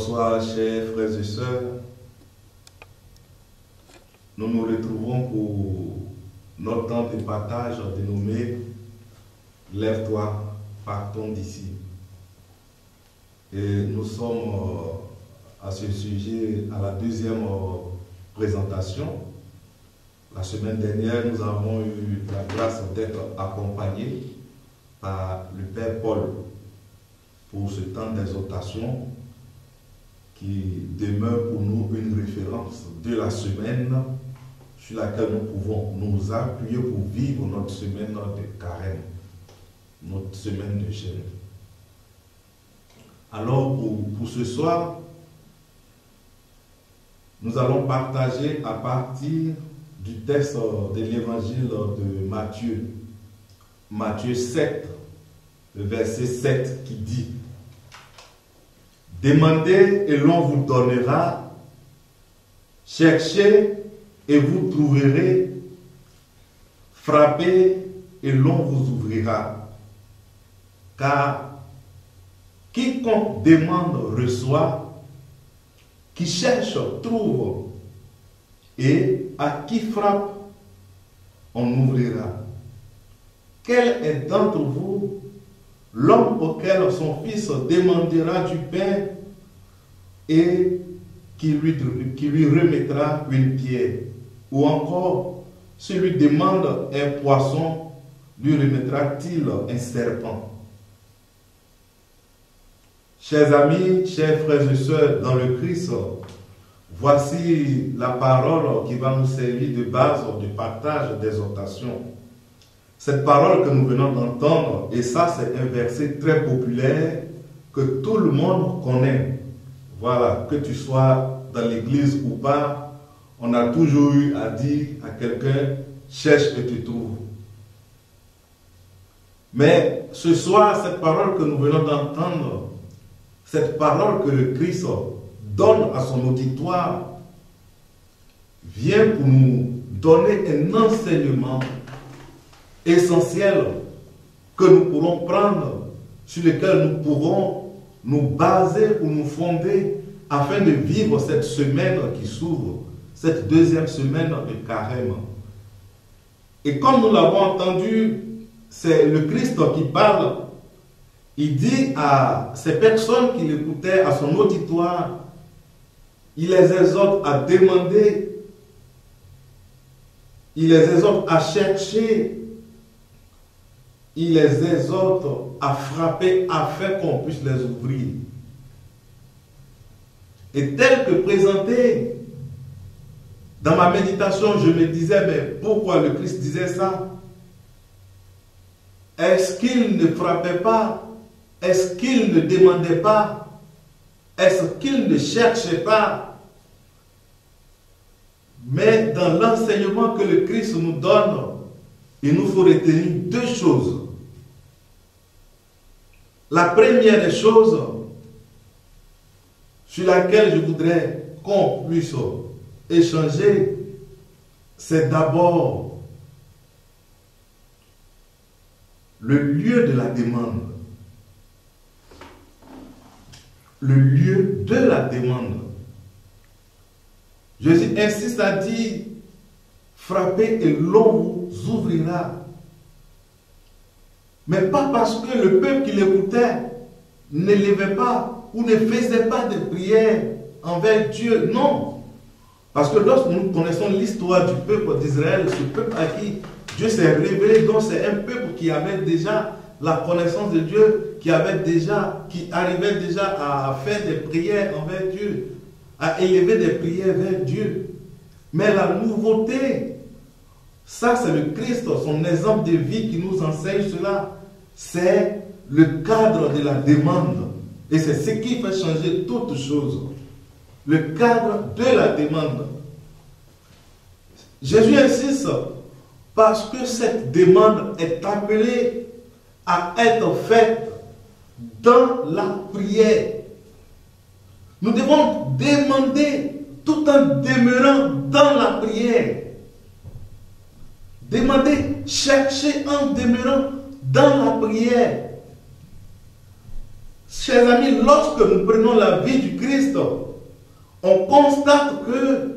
Bonsoir, chers frères et sœurs. Nous nous retrouvons pour notre temps de partage dénommé « Lève-toi, partons d'ici ». Et nous sommes à ce sujet à la deuxième présentation. La semaine dernière, nous avons eu la grâce d'être accompagnés par le Père Paul pour ce temps d'exhortation qui demeure pour nous une référence de la semaine sur laquelle nous pouvons nous appuyer pour vivre notre semaine de carême, notre semaine de jeûne. Alors pour ce soir, nous allons partager à partir du texte de l'évangile de Matthieu, Matthieu 7, le verset 7 qui dit: demandez et l'on vous donnera, cherchez et vous trouverez, frappez et l'on vous ouvrira. Car quiconque demande reçoit, qui cherche trouve, et à qui frappe on ouvrira. Quel est d'entre vous l'homme auquel son fils demandera du pain et qui lui remettra une pierre? Ou encore, s'il lui demande un poisson, lui remettra-t-il un serpent? Chers amis, chers frères et sœurs dans le Christ, voici la parole qui va nous servir de base de partage d'exhortation. Cette parole que nous venons d'entendre, et ça c'est un verset très populaire que tout le monde connaît. Voilà, que tu sois dans l'église ou pas, on a toujours eu à dire à quelqu'un: cherche et tu trouves. Mais ce soir, cette parole que nous venons d'entendre, cette parole que le Christ donne à son auditoire, vient pour nous donner un enseignement essentiel que nous pourrons prendre, sur lequel nous pourrons nous baser ou nous fonder afin de vivre cette semaine qui s'ouvre, cette deuxième semaine de carême. Et comme nous l'avons entendu, c'est le Christ qui parle. Il dit à ces personnes qui l'écoutaient, à son auditoire, il les exhorte à demander, il les exhorte à chercher, il les exhorte à frapper afin qu'on puisse les ouvrir. Et tel que présenté dans ma méditation, je me disais, mais pourquoi le Christ disait ça? Est-ce qu'il ne frappait pas? Est-ce qu'il ne demandait pas? Est-ce qu'il ne cherchait pas? Mais dans l'enseignement que le Christ nous donne, il nous faut retenir deux choses. La première des choses sur laquelle je voudrais qu'on puisse échanger, c'est d'abord le lieu de la demande. Le lieu de la demande. Jésus insiste à dire: frappez et l'on vous ouvrira. Mais pas parce que le peuple qui l'écoutait ne levait pas ou ne faisait pas de prière envers Dieu. Non. Parce que lorsque nous connaissons l'histoire du peuple d'Israël, ce peuple à qui Dieu s'est révélé, donc c'est un peuple qui avait déjà la connaissance de Dieu, qui arrivait déjà à faire des prières envers Dieu, à élever des prières vers Dieu. Mais la nouveauté, ça c'est le Christ, son exemple de vie qui nous enseigne cela, c'est le cadre de la demande. Et c'est ce qui fait changer toutes choses. Le cadre de la demande. Jésus insiste parce que cette demande est appelée à être faite dans la prière. Nous devons demander tout en demeurant dans la prière. Demander, chercher en demeurant dans la prière. chers amis, lorsque nous prenons la vie du Christ, on constate que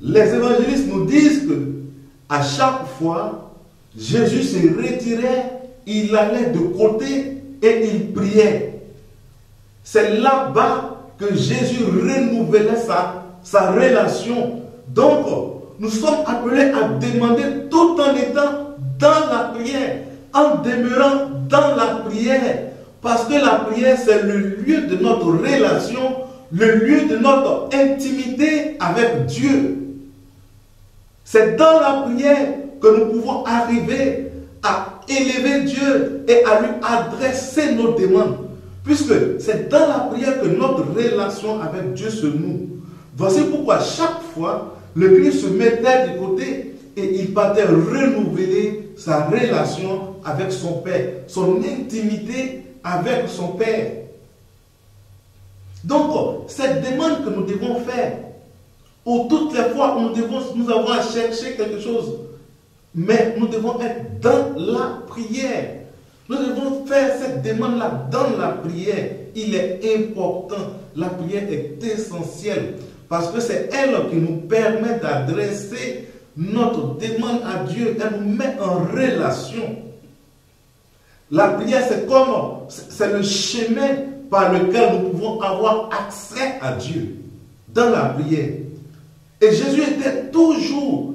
les évangélistes nous disent que à chaque fois, Jésus se retirait, il allait de côté et il priait. C'est là-bas que Jésus renouvelait sa relation. Donc, nous sommes appelés à demander tout en étant dans la prière, en demeurant dans la prière. Parce que la prière, c'est le lieu de notre relation, le lieu de notre intimité avec Dieu. C'est dans la prière que nous pouvons arriver à élever Dieu et à lui adresser nos demandes. Puisque c'est dans la prière que notre relation avec Dieu se noue. Voici pourquoi chaque fois, le Christ se mettait de côté et il partait renouveler sa relation avec son Père, son intimité avec son Père. Donc, cette demande que nous devons faire, ou toutes les fois où nous avons à chercher quelque chose, mais nous devons être dans la prière. Nous devons faire cette demande-là dans la prière. Il est important. La prière est essentielle parce que c'est elle qui nous permet d'adresser notre demande à Dieu. Elle nous met en relation. La prière, c'est le chemin par lequel nous pouvons avoir accès à Dieu. Dans la prière. Et Jésus était toujours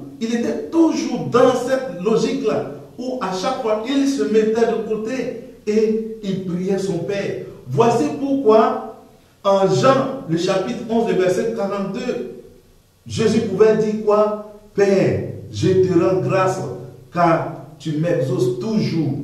dans cette logique-là, où à chaque fois, il se mettait de côté et il priait son Père. Voici pourquoi, en Jean, le chapitre 11, le verset 42, Jésus pouvait dire quoi? Père, je te rends grâce, car tu m'exauces toujours.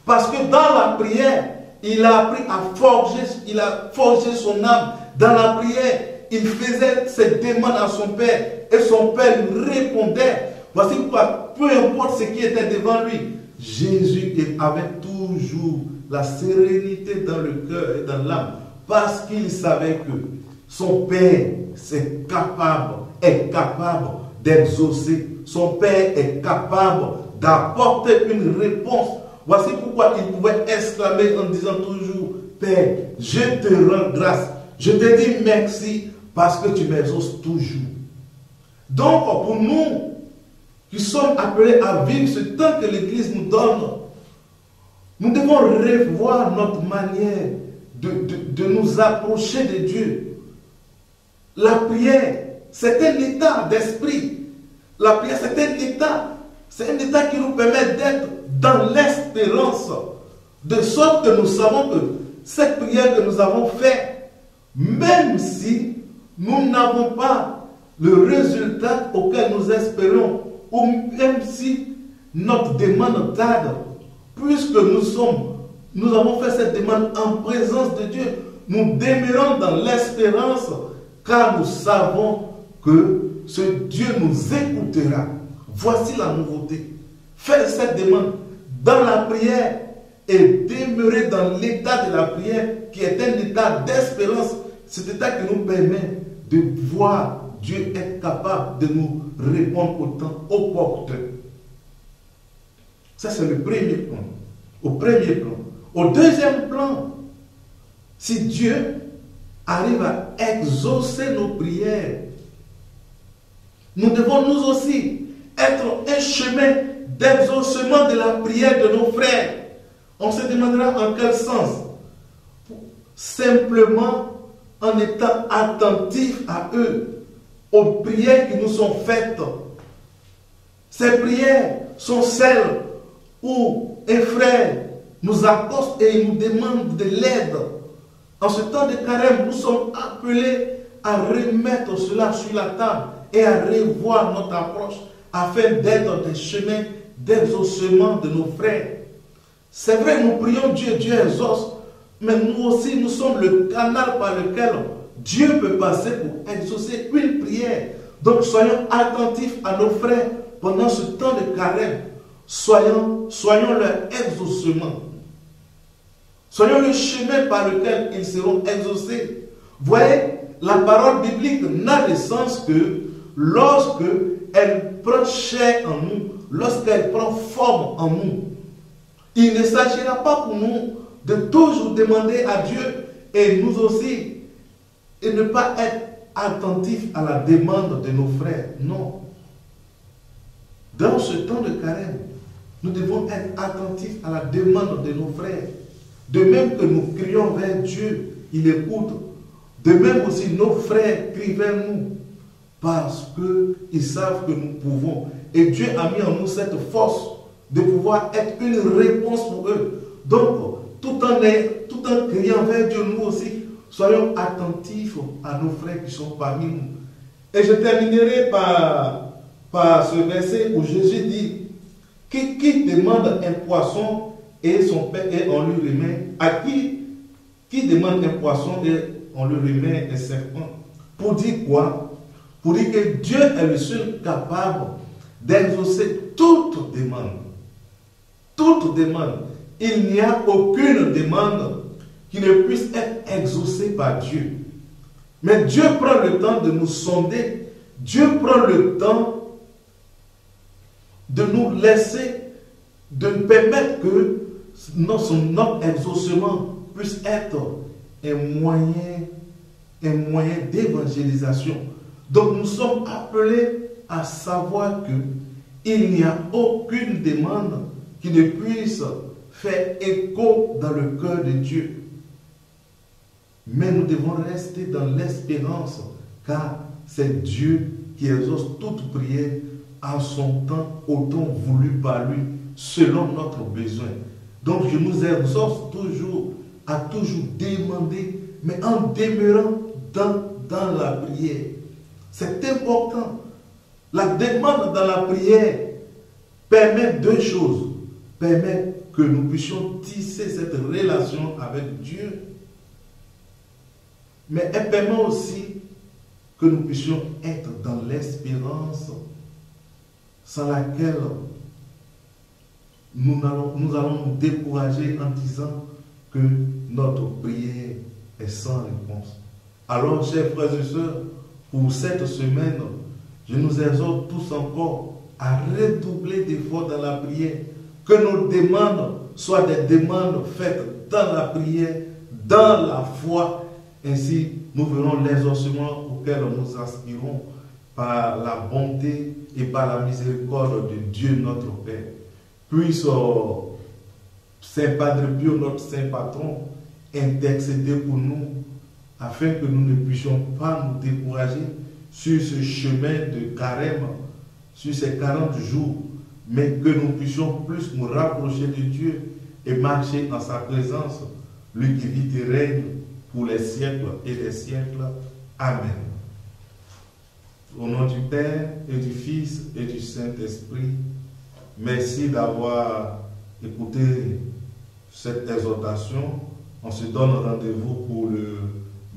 Parce que dans la prière, il a appris à forger son âme. Dans la prière, il faisait ses demandes à son Père et son Père lui répondait. Voici pourquoi, peu importe ce qui était devant lui, Jésus avait toujours la sérénité dans le cœur et dans l'âme parce qu'il savait que son Père est capable d'exaucer. Son Père est capable d'apporter une réponse. Voici pourquoi il pouvait exclamer en disant toujours, Père, je te rends grâce. Je te dis merci parce que tu m'exauces toujours. Donc, pour nous qui sommes appelés à vivre ce temps que l'Église nous donne, nous devons revoir notre manière de nous approcher de Dieu. La prière, c'est un état d'esprit. La prière, c'est un état qui nous permet d'être dans l'espérance, de sorte que nous savons que cette prière que nous avons faite, même si nous n'avons pas le résultat auquel nous espérons, ou même si notre demande tarde, puisque nous avons fait cette demande en présence de Dieu, nous demeurons dans l'espérance, car nous savons que ce Dieu nous écoutera. Voici la nouveauté. Faire cette demande dans la prière et demeurer dans l'état de la prière, qui est un état d'espérance, cet état qui nous permet de voir Dieu être capable de nous répondre au temps opportun. Ça, c'est le premier plan. Au premier plan. Au deuxième plan, si Dieu arrive à exaucer nos prières, nous devons nous aussi être un chemin d'exaucement de la prière de nos frères. On se demandera en quel sens? Simplement en étant attentif à eux, aux prières qui nous sont faites. Ces prières sont celles où un frère nous accoste et il nous demande de l'aide. En ce temps de carême, nous sommes appelés à remettre cela sur la table et à revoir notre approche afin d'être des chemins d'exaucement de nos frères. C'est vrai, nous prions Dieu, Dieu exauce, mais nous aussi, nous sommes le canal par lequel Dieu peut passer pour exaucer une prière. Donc, soyons attentifs à nos frères pendant ce temps de carême. Soyons leur exaucement. Soyons le chemin par lequel ils seront exaucés. Voyez, la parole biblique n'a de sens que lorsque elle prend chair en nous, lorsqu'elle prend forme en nous. Il ne s'agira pas pour nous de toujours demander à Dieu et nous aussi, et ne pas être attentif à la demande de nos frères. Non. Dans ce temps de carême, nous devons être attentifs à la demande de nos frères. De même que nous crions vers Dieu, il écoute. De même aussi nos frères crient vers nous parce qu'ils savent que nous pouvons. Et Dieu a mis en nous cette force de pouvoir être une réponse pour eux. Donc, tout en criant vers Dieu, nous aussi, soyons attentifs à nos frères qui sont parmi nous. Et je terminerai par ce verset où Jésus dit, qui demande un poisson et son père et on lui remet, à qui demande un poisson et on lui remet un serpent. Pour dire quoi? Pour dire que Dieu est le seul capable d'exaucer toute demande. Toute demande. Il n'y a aucune demande qui ne puisse être exaucée par Dieu. Mais Dieu prend le temps de nous sonder. Dieu prend le temps de nous laisser, de nous permettre que notre exaucement puisse être un moyen d'évangélisation. Donc nous sommes appelés à savoir qu'il n'y a aucune demande qui ne puisse faire écho dans le cœur de Dieu. Mais nous devons rester dans l'espérance, car c'est Dieu qui exauce toute prière en son temps, au temps voulu par lui, selon notre besoin. Donc je nous exhorte toujours à toujours demander, mais en demeurant dans la prière. C'est important. La demande dans la prière permet deux choses. Permet que nous puissions tisser cette relation avec Dieu, mais elle permet aussi que nous puissions être dans l'espérance sans laquelle nous allons nous décourager en disant que notre prière est sans réponse. Alors, chers frères et sœurs, pour cette semaine, je nous exhorte tous encore à redoubler d'efforts dans la prière, que nos demandes soient des demandes faites dans la prière, dans la foi. Ainsi, nous verrons l'exaucement auquel nous aspirons par la bonté et par la miséricorde de Dieu notre Père. Puisse Saint Padre Pio, notre Saint Patron, intercéder pour nous afin que nous ne puissions pas nous décourager sur ce chemin de carême, sur ces 40 jours, mais que nous puissions plus nous rapprocher de Dieu et marcher en sa présence, lui qui vit et règne pour les siècles et les siècles. Amen. Au nom du Père et du Fils et du Saint-Esprit, merci d'avoir écouté cette exhortation. On se donne rendez-vous pour le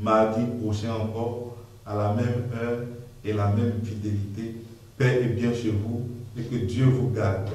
mardi prochain encore, à la même heure et la même fidélité. Paix et bien chez vous, et que Dieu vous garde.